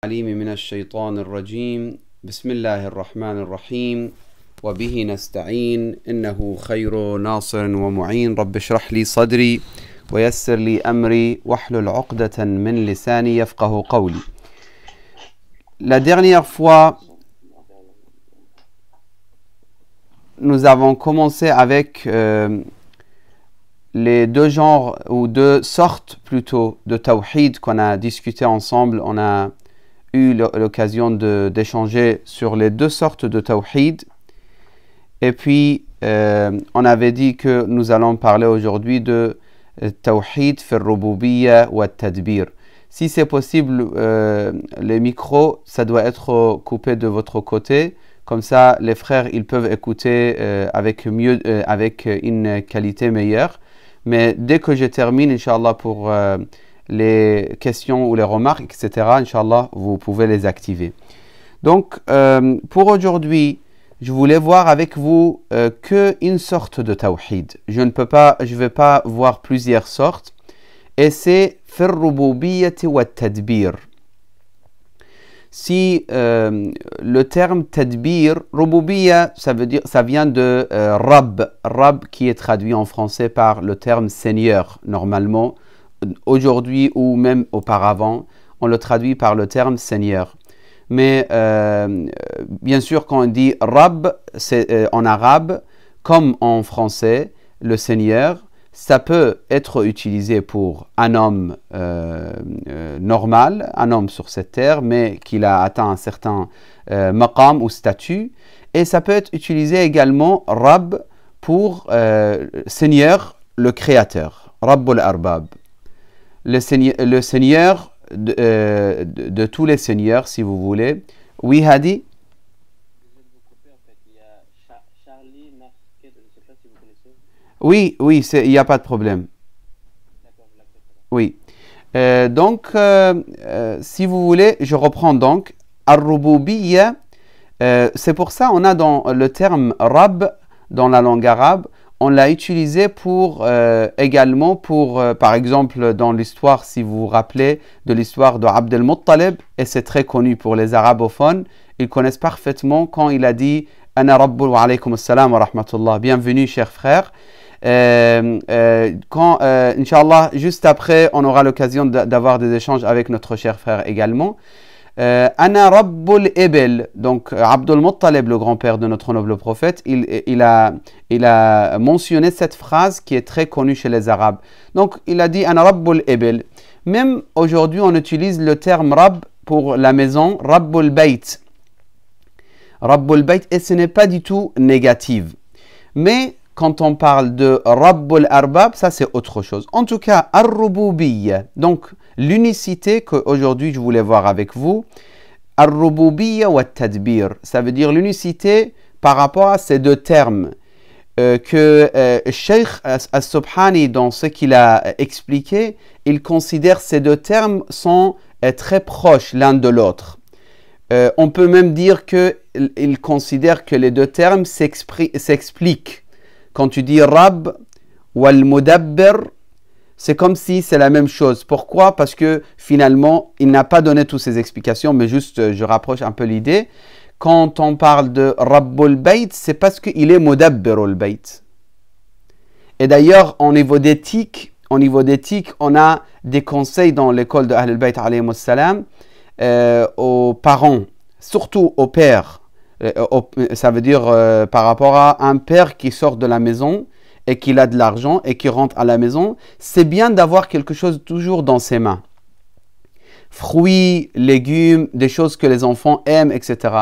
عليم من الشيطان الرجيم بسم الله الرحمن الرحيم وبه نستعين إنه خير ناصر ومعين رب اشرح لي صدري ويسر لي أمري واحلل عقدة من لساني يفقه قولي. La dernière fois, nous avons commencé avec les deux genres ou deux sortes plutôt de tawhid qu'on a discuté ensemble. On a eu l'occasion d'échanger sur les deux sortes de tawhid. Et puis, on avait dit que nous allons parler aujourd'hui de tawhid fi rububiyya wa tadbir. Si c'est possible, les micros, ça doit être coupé de votre côté. Comme ça, les frères, ils peuvent écouter avec une qualité meilleure. Mais dès que je termine, Inch'Allah, pour les questions ou les remarques, etc., Inch'Allah, vous pouvez les activer. Donc, pour aujourd'hui, je voulais voir avec vous qu'une sorte de tawhid. Je ne vais pas voir plusieurs sortes. Et c'est fi rububiyyati wa tadbir. Si le terme tadbir, rububiyya, ça vient de Rab qui est traduit en français par le terme Seigneur, normalement. Aujourd'hui ou même auparavant, on le traduit par le terme Seigneur. Mais bien sûr, quand on dit Rab, c'est en arabe, comme en français, le Seigneur, ça peut être utilisé pour un homme normal, un homme sur cette terre, mais qu'il a atteint un certain maqam ou statut. Et ça peut être utilisé également, Rab, pour Seigneur, le Créateur, Rabbul Arbab. Le Seigneur de tous les Seigneurs, si vous voulez. Oui, Hadi? Oui, il n'y a pas de problème. Oui. Donc, si vous voulez, je reprends donc. Ar-Rububiyya, c'est pour ça on a dans le terme Rab, dans la langue arabe, on l'a utilisé pour également pour, par exemple, dans l'histoire, si vous vous rappelez de l'histoire de Abd al-Muttalib, et c'est très connu pour les arabophones, ils connaissent parfaitement quand il a dit « Ana Rabbul wa alaykum assalam wa rahmatullah ». Bienvenue, chers frères. Inch'Allah, juste après, on aura l'occasion d'avoir des échanges avec notre cher frère également. Ana Rabbul Ebel, donc Abdul Muttalib, le grand-père de notre noble prophète, il a mentionné cette phrase qui est très connue chez les Arabes. Donc il a dit Ana Rabbul Ebel. Même aujourd'hui, on utilise le terme Rab pour la maison, Rabbul Bayt. Rabbul Bayt, et ce n'est pas du tout négatif. Mais quand on parle de Rabbul Arbab, ça c'est autre chose. En tout cas, Ar-Rububiyya, donc l'unicité qu'aujourd'hui je voulais voir avec vous, Ar-Rububiyya wa Tadbir, ça veut dire l'unicité par rapport à ces deux termes que Cheikh As-Subhani, dans ce qu'il a expliqué, il considère ces deux termes sont très proches l'un de l'autre. On peut même dire qu'il considère que les deux termes s'expliquent. Quand tu dis Rab wal Mudabbir, c'est comme si c'est la même chose. Pourquoi? Parce que finalement, il n'a pas donné toutes ces explications, mais juste je rapproche un peu l'idée. Quand on parle de Rabbul Bayt, c'est parce qu'il est Mudabbirul Bayt. Et d'ailleurs, au niveau d'éthique, on a des conseils dans l'école de Ahlul Bayt alayhimus salam aux parents, surtout aux pères. Ça veut dire par rapport à un père qui sort de la maison et qu'il a de l'argent et qui rentre à la maison, c'est bien d'avoir quelque chose toujours dans ses mains. Fruits, légumes, des choses que les enfants aiment, etc.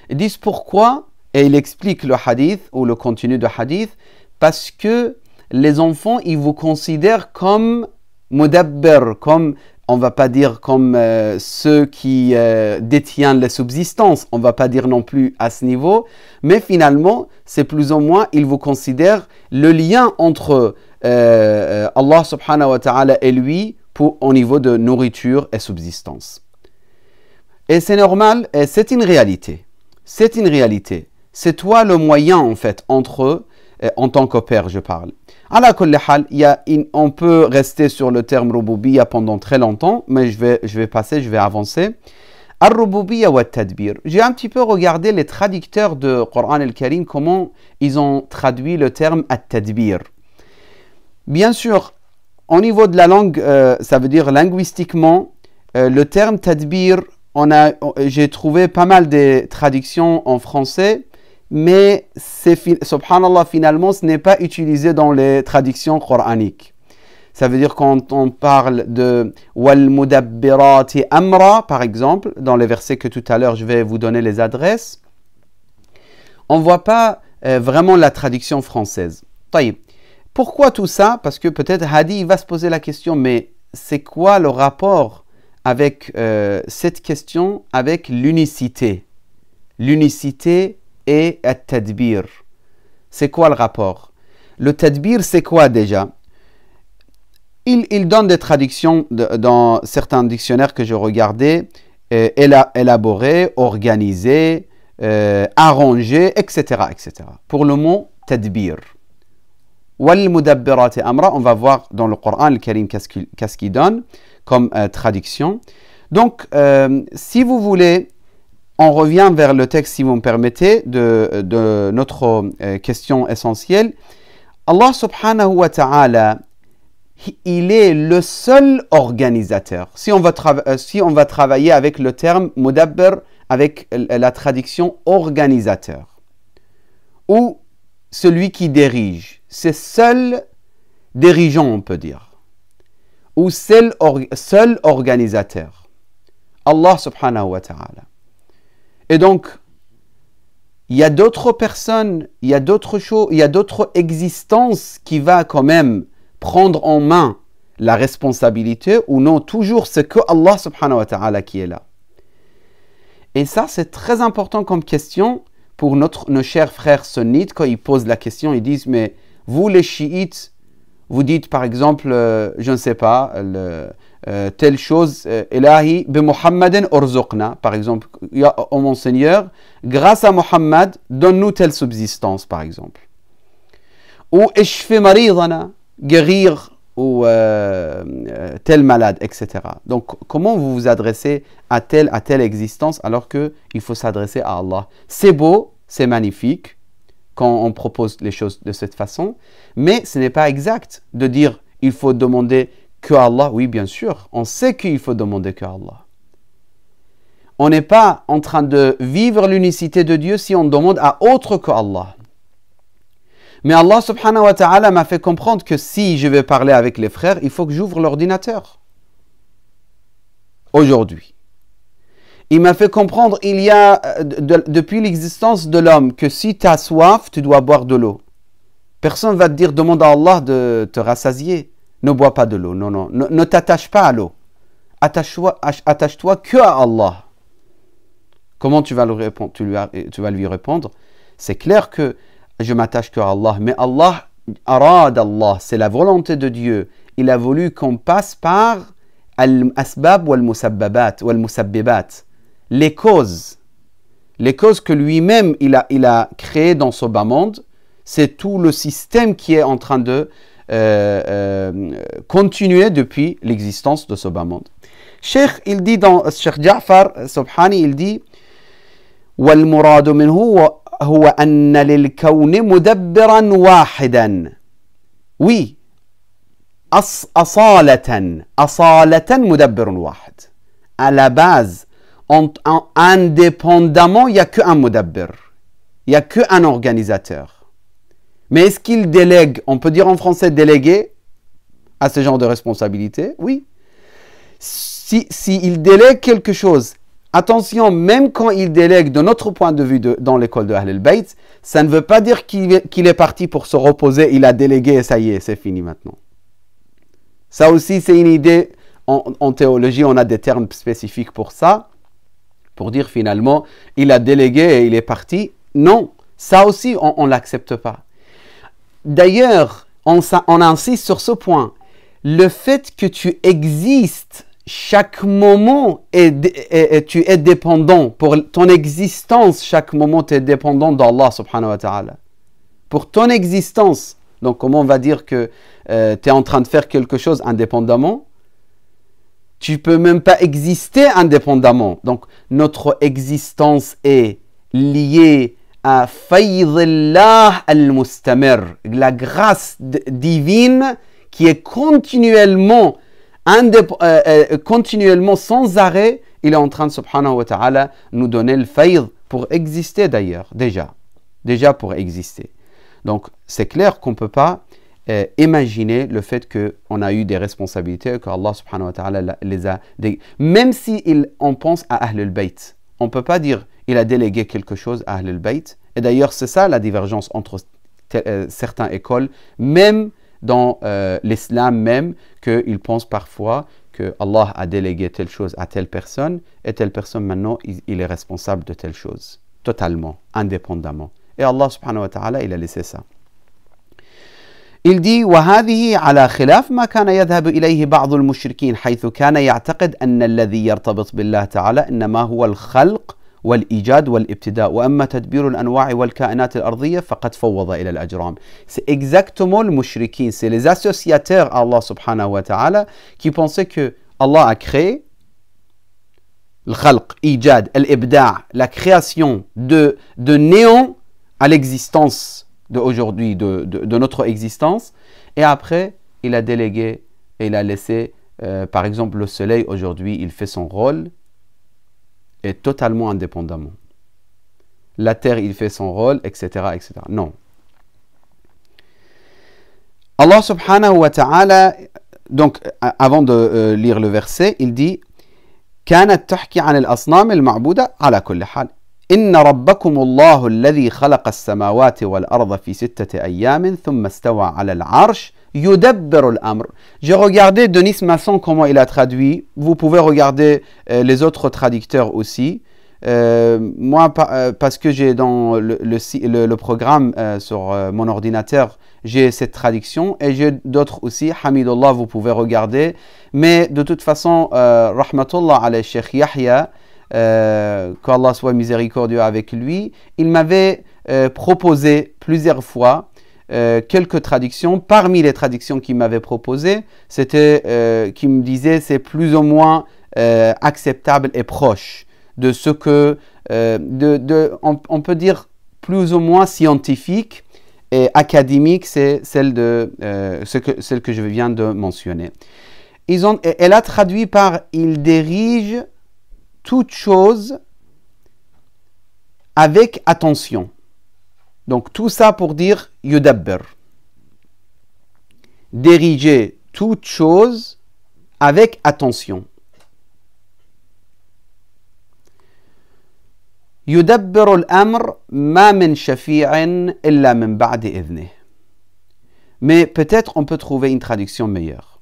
Ils disent pourquoi, et il explique le hadith ou le contenu de hadith, parce que les enfants, ils vous considèrent comme mudabbir, comme, on ne va pas dire comme ceux qui détiennent les subsistances, on ne va pas dire non plus à ce niveau, mais finalement, c'est plus ou moins, ils vous considèrent le lien entre Allah subhanahu wa ta'ala et lui au niveau de nourriture et subsistance. Et c'est normal, et c'est une réalité. C'est une réalité. C'est toi le moyen en fait entre eux, en tant que père je parle. Ala kulli hal, on peut rester sur le terme rububiyya pendant très longtemps, mais je vais avancer. Ar-Rububiyya wa Tadbir. J'ai un petit peu regardé les traducteurs de Coran al-Karim, comment ils ont traduit le terme At-Tadbir. Bien sûr, au niveau de la langue, ça veut dire linguistiquement, le terme Tadbir, j'ai trouvé pas mal de traductions en français, mais subhanallah, finalement, ce n'est pas utilisé dans les traductions coraniques. Ça veut dire quand on parle de wal mudabbirati amra, par exemple, dans les versets que tout à l'heure je vais vous donner les adresses, on ne voit pas vraiment la traduction française. Taïb. Pourquoi tout ça? Parce que peut-être Hadi va se poser la question, mais c'est quoi le rapport avec cette question, avec l'unicité? L'unicité et le tadbir. C'est quoi le rapport? Le tadbir, c'est quoi déjà? Il donne des traductions dans certains dictionnaires que je regardais, élaboré, organisé, arrangé, etc., etc. Pour le mot tadbir. Wal mudabbirati amra, on va voir dans le Coran le Karim qu'est-ce qu'il donne comme traduction. Donc, si vous voulez, on revient vers le texte, si vous me permettez, de notre question essentielle. Allah subhanahu wa ta'ala, il est le seul organisateur. Si on va travailler avec le terme mudabbir, avec la traduction organisateur, ou celui qui dirige, c'est seul dirigeant, on peut dire, ou seul organisateur, Allah subhanahu wa ta'ala. Et donc, il y a d'autres personnes, il y a d'autres choses, il y a d'autres existences qui va quand même prendre en main la responsabilité, ou non, toujours c'est que Allah subhanahu wa ta'ala qui est là. Et ça, c'est très important comme question pour nos chers frères sunnites. Quand ils posent la question, ils disent, mais vous les chiites, vous dites par exemple, je ne sais pas, telle chose, Ilahi bi Muhammadin urzuqna, par exemple, oh mon Seigneur, grâce à Muhammad, donne-nous telle subsistance, par exemple. Ou ishfi maridana, guérir ou tel malade, etc. Donc, comment vous vous adressez à telle existence alors qu'il faut s'adresser à Allah? C'est beau, c'est magnifique quand on propose les choses de cette façon, mais ce n'est pas exact de dire il faut demander que Allah. Oui, bien sûr, on sait qu'il faut demander que Allah. On n'est pas en train de vivre l'unicité de Dieu si on demande à autre que Allah. Mais Allah subhanahu wa ta'ala m'a fait comprendre que si je vais parler avec les frères, il faut que j'ouvre l'ordinateur. Aujourd'hui. Il m'a fait comprendre, il y a, depuis l'existence de l'homme, que si tu as soif, tu dois boire de l'eau. Personne ne va te dire, demande à Allah de te rassasier. Ne bois pas de l'eau. Non, non. Ne t'attache pas à l'eau. Attache-toi que à Allah. Comment tu vas lui répondre? Tu vas lui répondre, c'est clair que je m'attache qu'à Allah, mais Allah, arad Allah, c'est la volonté de Dieu. Il a voulu qu'on passe par al-asbab wal-musabbibat, les causes que lui-même il a créées dans ce bas monde. C'est tout le système qui est en train de continuer depuis l'existence de ce bas monde. Cheikh, il dit dans Cheikh Ja'far Subhani, il dit wal muradu minhu هو أن للكون مدبرا واحدا. Oui, أصالة مدبر واحد. À la base, indépendamment, il n'y a qu'un mudabbir. Il n'y a qu'un organisateur. Mais est-ce qu'il délègue, on peut dire en français déléguer à ce genre de responsabilité? Oui. Si délègue quelque chose, attention, même quand il délègue de notre point de vue dans l'école de Ahl al-Bayt, ça ne veut pas dire qu'il est parti pour se reposer, il a délégué et ça y est, c'est fini maintenant. Ça aussi, c'est une idée, en théologie, on a des termes spécifiques pour ça, pour dire finalement, il a délégué et il est parti. Non, ça aussi, on ne l'accepte pas. D'ailleurs, on insiste sur ce point. Le fait que tu existes, chaque moment, tu es dépendant. Pour ton existence, chaque moment, tu es dépendant d'Allah subhanahu wa ta'ala. Pour ton existence. Donc, comment on va dire que tu es en train de faire quelque chose indépendamment? Tu peux même pas exister indépendamment. Donc, notre existence est liée à Faydillah al-Mustamir, la grâce divine qui est continuellement sans arrêt. Il est en train, subhanahu wa ta'ala, nous donner le fayd pour exister d'ailleurs, déjà pour exister. Donc, c'est clair qu'on ne peut pas imaginer le fait qu'on a eu des responsabilités, que Allah subhanahu wa ta'ala les a... Même si on pense à Ahlul Bayt, on ne peut pas dire il a délégué quelque chose à Ahlul Bayt. Et d'ailleurs, c'est ça la divergence entre certaines écoles, même dans l'islam même, qu'ils pensent parfois que Allah a délégué telle chose à telle personne, et telle personne maintenant, il est responsable de telle chose, totalement, indépendamment. Et Allah subhanahu wa ta'ala, il a laissé ça. Il dit وهذه على خلاف ما كان يذهب إليه بعض المشركين حيث كان يعتقد أن الذي يرتبط بالله تعالى إنما هو الخلق والإيجاد والابتداء وأما تدبير الأنواع والكائنات الأرضية فقد فوض إلى الأجرام. C'est exactement le mushrikin, c'est les associateurs à Allah subhanahu wa ta'ala qui pensaient que Allah a créé le khalq, ijad, l'ibda', la création de néant à l'existence d'aujourd'hui, de notre existence, et après il a délégué et il a laissé, par exemple le soleil aujourd'hui, il fait son rôle et totalement indépendamment. La terre, il fait son rôle, etc., etc. Non. Allah subhanahu wa ta'ala, donc avant de lire le verset, il dit كانت تحكي عن الأصنام المعبودة على كل حال إن ربكم الله الذي خلق السماوات والأرض في 6 أيام ثم استوى على العرش يدبر الأمر. J'ai regardé Denis Masson comment il a traduit. Vous pouvez regarder les autres traducteurs aussi. Moi, parce que j'ai dans le programme sur mon ordinateur, j'ai cette traduction et j'ai d'autres aussi. Hamidullah, vous pouvez regarder. Mais de toute façon, rahmatullah ala Sheikh Yahya, qu'Allah soit miséricordieux avec lui, il m'avait proposé plusieurs fois quelques traductions. Parmi les traductions qu'il m'avait proposées, c'était qui me disait c'est plus ou moins acceptable et proche de ce que, on peut dire plus ou moins scientifique et académique, c'est celle que je viens de mentionner. Elle a traduit par « il dirige toute chose avec attention ». Donc tout ça pour dire « yudabbir ». Diriger toute chose avec attention. يدبر الأمر ما من شفيع إلا من بعد إذنه. Mais peut-être on peut trouver une traduction meilleure.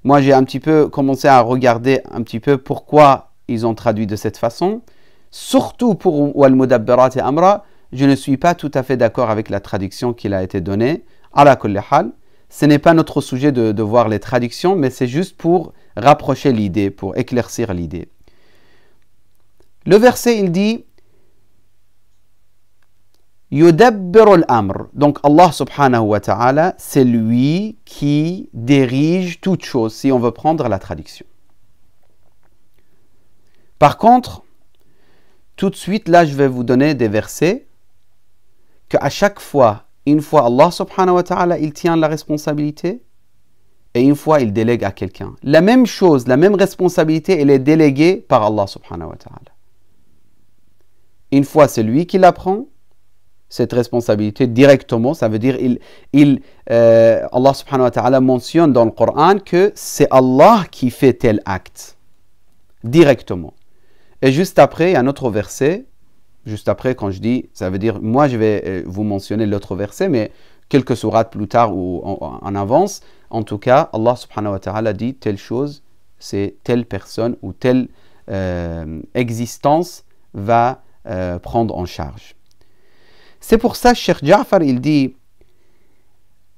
Moi j'ai un petit peu commencé à regarder un petit peu pourquoi ils ont traduit de cette façon. Surtout pour wal mudabbirat amra, je ne suis pas tout à fait d'accord avec la traduction qui a été donnée. Ala kulli hal, ce n'est pas notre sujet de voir les traductions, mais c'est juste pour rapprocher l'idée, pour éclaircir l'idée. Le verset il dit Yudabbir al-amr. Donc Allah subhanahu wa ta'ala, c'est lui qui dirige toute chose, si on veut prendre la traduction. Par contre, tout de suite, là, je vais vous donner des versets qu'à chaque fois, une fois Allah subhanahu wa ta'ala, il tient la responsabilité et une fois, il délègue à quelqu'un. La même chose, la même responsabilité, elle est déléguée par Allah subhanahu wa ta'ala. Une fois, c'est lui qui la prend, cette responsabilité directement, ça veut dire Allah subhanahu wa ta'ala mentionne dans le Coran que c'est Allah qui fait tel acte directement. Et juste après, il y a un autre verset, juste après quand je dis, ça veut dire, moi je vais vous mentionner l'autre verset, mais quelques sourates plus tard ou en avance, en tout cas, Allah subhanahu wa ta'ala dit telle chose, c'est telle personne ou telle existence va prendre en charge. C'est pour ça que Cheikh Ja'far il dit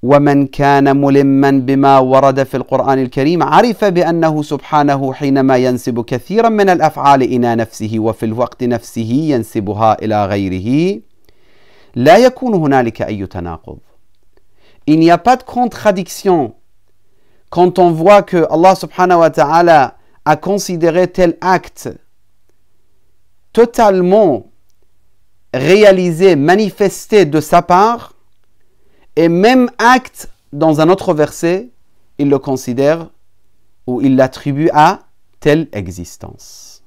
ومن كان ملما بما ورد في القرآن الكريم عرف بأنه سبحانه حينما ينسب كثيرا من الأفعال إلى نفسه وفي الوقت نفسه ينسبها إلى غيره لا يكون هنالك أي تناقض. Il n'y a pas de contradiction quand on voit que Allah subhanahu wa ta'ala à considérer tel acte totalement réalisé, manifesté de sa part, et même acte, dans un autre verset, il le considère ou il l'attribue à telle existence.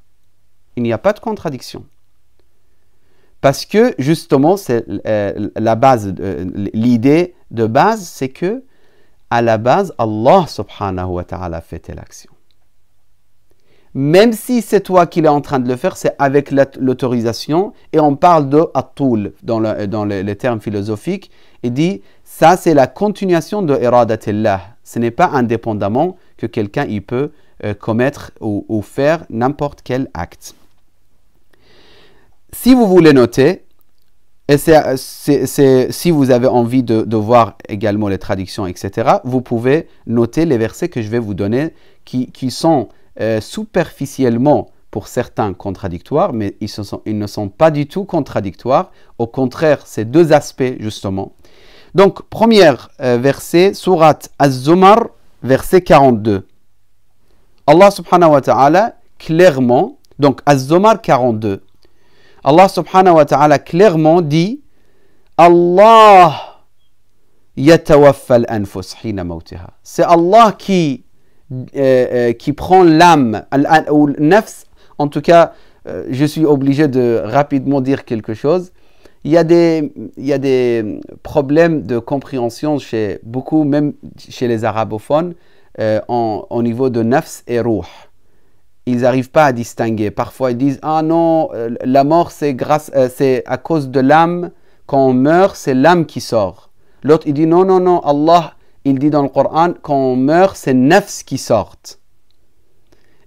Il n'y a pas de contradiction. Parce que, justement, c'est la base, l'idée de base, c'est que, à la base, Allah subhanahu wa ta'ala fait telle action. Même si c'est toi qui es en train de le faire, c'est avec l'autorisation. Et on parle de at-toul dans les termes philosophiques. Il dit, ça c'est la continuation de iradatillah. Ce n'est pas indépendamment que quelqu'un il peut commettre ou faire n'importe quel acte. Si vous voulez noter, et si vous avez envie de voir également les traductions, etc., vous pouvez noter les versets que je vais vous donner qui sont superficiellement, pour certains, contradictoires, mais ils ne sont pas du tout contradictoires. Au contraire, c'est deux aspects, justement. Donc, premier verset, Surat Az-Zumar, verset 42. Allah subhanahu wa ta'ala, clairement, donc Az-Zumar 42, Allah subhanahu wa ta'ala clairement dit Allah yatawaffa al-anfus hina mawtiha. C'est Allah qui prend l'âme, ou nafs. En tout cas, je suis obligé de rapidement dire quelque chose. Il y a des problèmes de compréhension chez beaucoup, même chez les arabophones, au niveau de nafs et ruh. Ils n'arrivent pas à distinguer. Parfois, ils disent « Ah non, la mort, c'est à cause de l'âme. Quand on meurt, c'est l'âme qui sort. » L'autre, il dit « Non, non, non, Allah, il dit dans le Coran, quand on meurt, c'est nafs qui sort. »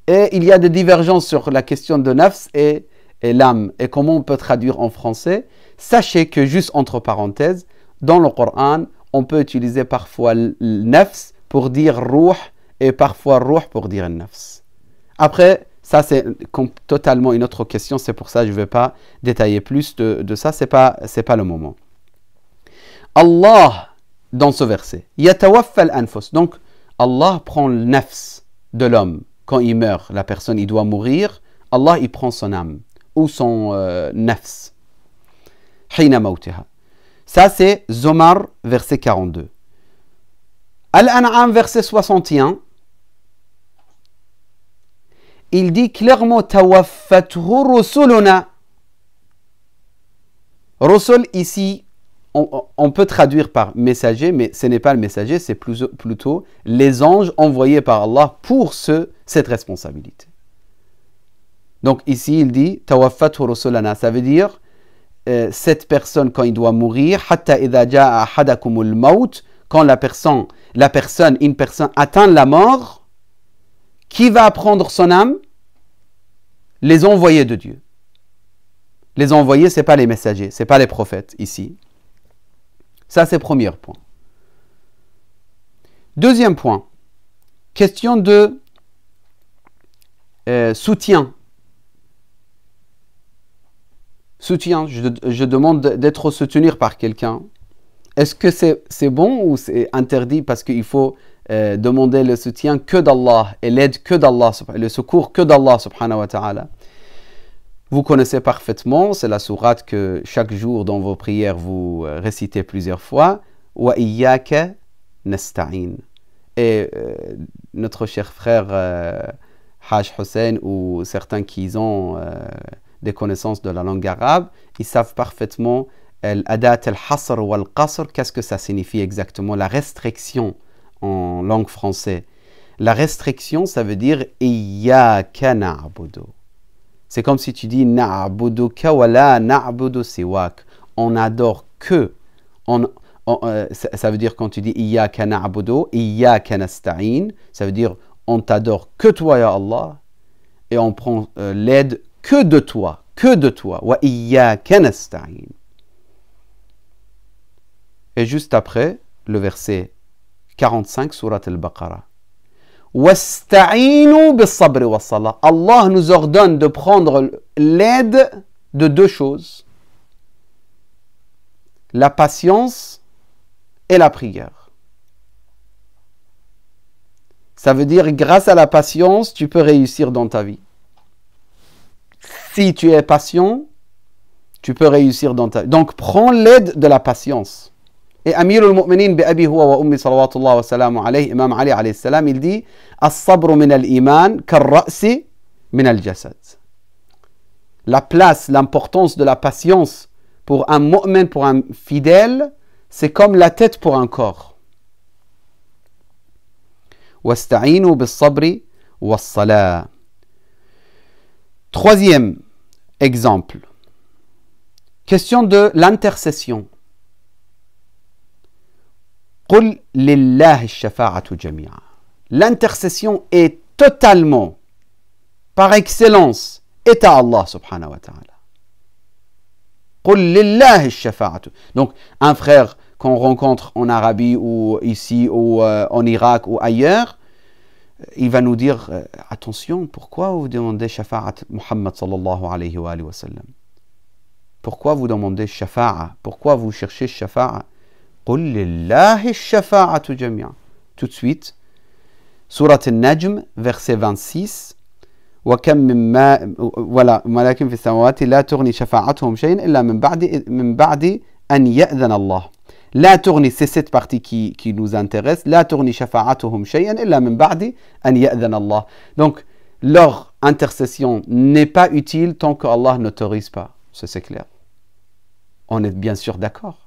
Et il y a des divergences sur la question de nafs et l'âme. Et comment on peut traduire en français? Sachez que, juste entre parenthèses, dans le Coran, on peut utiliser parfois nafs pour dire ruh et parfois ruh pour dire nafs. Après, ça c'est totalement une autre question, c'est pour ça que je ne vais pas détailler plus de ça, c'est pas le moment. Allah, dans ce verset, yatawaffa al-anfus, donc Allah prend le nafs de l'homme. Quand il meurt, la personne, il doit mourir, Allah, il prend son âme, ou son nafs. Hina mawtiha. Ça c'est Zomar, verset 42. Al-An'am, verset 61. Il dit clairement Tawaffathu rusuluna. Rusul ici, on peut traduire par messager, mais ce n'est pas le messager, c'est plutôt les anges envoyés par Allah pour cette responsabilité. Donc ici, il dit Tawaffathu rusulana. Ça veut dire cette personne, quand il doit mourir, Hatta idha ja'a ahadakumul maut, quand une personne atteint la mort, qui va prendre son âme? Les envoyés de Dieu. Les envoyés, ce n'est pas les messagers, ce n'est pas les prophètes ici. Ça, c'est le premier point. Deuxième point, question de soutien. Soutien, je demande d'être soutenu par quelqu'un. Est-ce que c'est bon ou c'est interdit parce qu'il faut demander le soutien que d'Allah et l'aide que d'Allah, le secours que d'Allah subhanahu wa ta'ala? Vous connaissez parfaitement, c'est la sourate que chaque jour dans vos prières vous récitez plusieurs fois. Wa iyyaka nasta'in. Et notre cher frère Haj Hussein ou certains qui ont des connaissances de la langue arabe, ils savent parfaitement l'adat al-hasr ou al-qasr, qu'est-ce que ça signifie exactement, la restriction en langue française. La restriction, ça veut dire iyyaka na'budu. C'est comme si tu dis na'buduka wa la na'budu siwak. On adore que. Ça veut dire quand tu dis iyyaka na'budu, iyyaka nasta'in, ça veut dire on t'adore que toi, ya Allah, et on prend l'aide que de toi, wa iyyaka nasta'in. Et juste après, le verset 45, surat al-Baqarah. Wasta'inu bis-sabri was-salah. Allah nous ordonne de prendre l'aide de deux choses. La patience et la prière. Ça veut dire grâce à la patience, tu peux réussir dans ta vie. Si tu es patient, tu peux réussir dans ta vie. Donc prends l'aide de la patience. Et Amir al-Mu'minin bi abi huwa wa ummi salawatullah wa salamu alayhi, Imam Ali alayhi salam, il dit as-sabru min al-iman kar-ra'si min al-jasad. La place, l'importance de la patience pour un mu'min, pour un fidèle, c'est comme la tête pour un corps. Wasta'inu bis-sabri was-salah. Troisième exemple. Question de l'intercession. قل لله الشفاعة جميعا. L'intercession est totalement, par excellence, est à Allah subhanahu wa ta'ala. قل لله الشفاعة. Donc, un frère qu'on rencontre en Arabie ou ici ou en Irak ou ailleurs, il va nous dire attention, pourquoi vous demandez shafa'at Muhammad sallallahu alayhi wa sallam? Pourquoi vous demandez shafa'a? Pourquoi vous cherchez shafa'a? قل لله الشفاعة جميعا. Tout de suite, Surat Al-Najm, verset 26. وكم من ولكن في السماوات لا تغني شفاعتهم شيئا إلا من بعد أن يأذن الله. لا تغني, c'est cette partie qui nous intéresse. لا تغني شفاعتهم شيئا إلا من بعد أن يأذن الله. Donc, leur intercession n'est pas utile tant que Allah n'autorise pas. Ça, c'est clair. On est bien sûr d'accord.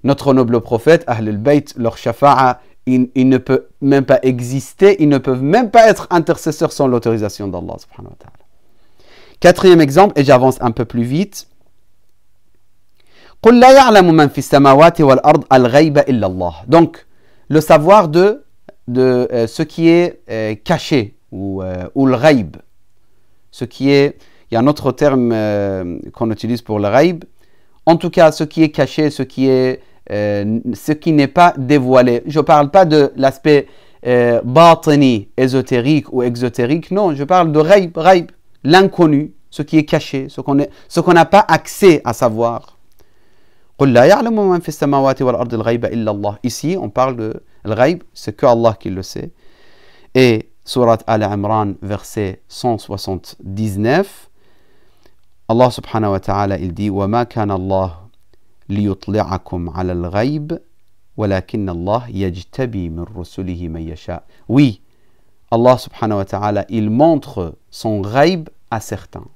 Notre noble prophète, Ahl al-Bayt, leur shafa'a, il ne peut même pas exister, ils ne peuvent même pas être intercesseurs sans l'autorisation d'Allah subhanahu wa ta'ala. Quatrième exemple, et j'avance un peu plus vite. قُلْ لَا يَعْلَمُ مَنْ فِي السَّمَاوَاتِ وَالْأَرْضِ الْغَيْبَ إِلَّا اللَّهِ. Donc, le savoir de ce qui est caché, ou le ghaib. Ce qui est, il y a un autre terme qu'on utilise pour le ghaib. En tout cas, ce qui est caché, ce qui n'est pas dévoilé. Je ne parle pas de l'aspect batini, ésotérique ou exotérique. Non, je parle de ghaib, l'inconnu, ce qui est caché, ce qu'on n'a pas accès à savoir. Ici, on parle de ghaib, c'est que Allah qui le sait. Et Surat Al-Imran, verset 179, Allah subhanahu wa ta'ala, il dit وَمَا كَانَ اللَّهُ لِيُطْلِعَكُمْ عَلَى الْغَيْبِ وَلَكِنَّ اللَّهَ يَجْتَبِي مِنْ رُسُلِهِ مَنْ يَشَاءُ. Oui, Allah subhanahu wa ta'ala, il montre son ghaib à certains.